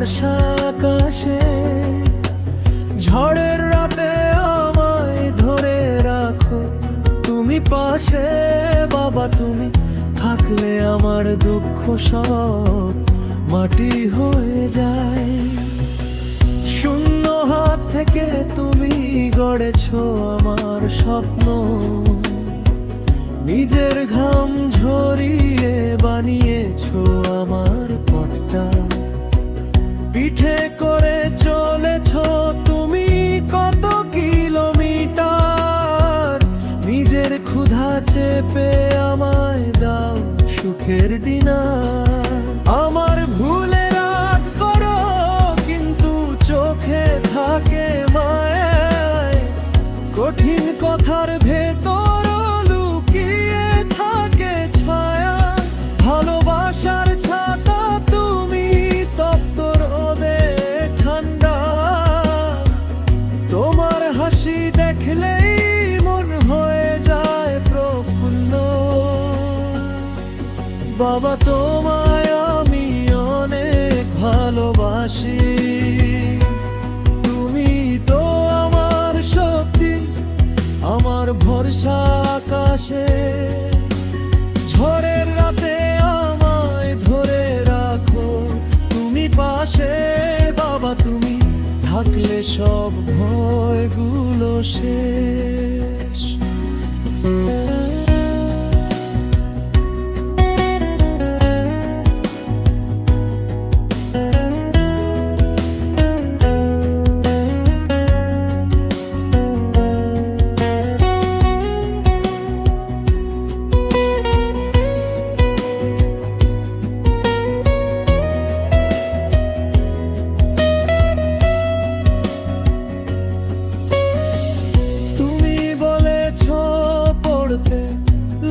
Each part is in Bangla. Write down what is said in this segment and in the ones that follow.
ভরসা আকাশে, ঝড়ের রাতে আমায় ধরে রাখো তুমি পাশে। বাবা তুমি থাকলে আমার দুঃখ সব মাটি হয়ে যায়। শূন্য হাত থেকে তুমি গড়েছো আমার স্বপ্ন, নিজের ঘাম ঝরিয়ে বানিয়েছো আমার পথটা। পিঠে করে চলেছো তুমি কত কিলোমিটার, নিজের ক্ষুধা চেপে আমায় দাও সুখের ডিনার। আমার ভুলে রাগ করো কিন্তু চোখে থাকে মায়ায়, কঠিন কথার ভেতর লুকিয়ে থাকে ছায়া। ভালোবাসার ছাতা তুমি তপ্ত রোদে ঠান্ডা, তোমার হাসি দেখলেই মন হয়ে যায় প্রফুল্ল। বাবা তোমায় আমি অনেক ভালোবাসি, তুমি তো আমার শক্তি, আমার ভরসা আকাশে। ঝড়ের রাতে আমায় ধরে রাখো তুমি পাশে। বাবা তুমি থাকলে সব ভয়গুলো শেষ।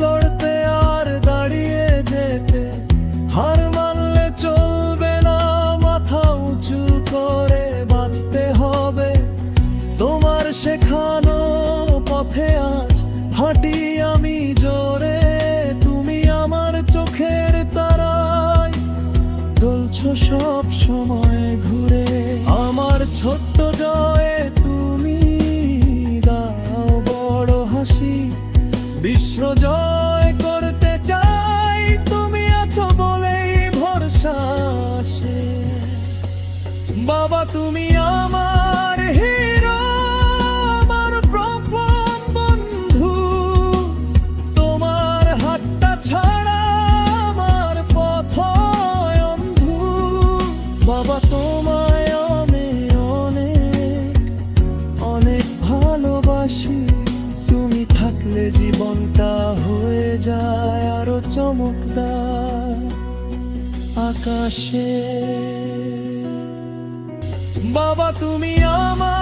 লড়তে আর দাঁড়িয়ে যেতে, হার মানলে চলবে না, মাথা উঁচু করে বাঁচতে হবে। তোমার শেখানো পথে আজ হাঁটি আমি জোরে, তুমি আমার চোখের তারায় দুলছো সব সময় ঘুরে। আমার ছোট্ট জয়ে তুমি দাও বড় হাসি, বিশ্ব জয় করতে চাই, তুমি আছো বলেই ভরসা আসে। বাবা তুমি আমার হিরো, আমার প্রথম বন্ধু, তোমার হাতটা ছাড়া আমার পথ অন্ধু। বাবা তোমায় আমি অনেক অনেক ভালোবাসি, তুমি থাকলে জীবনটা হয়ে যায় আরো চমকদার আকাশে। বাবা তুমি আমার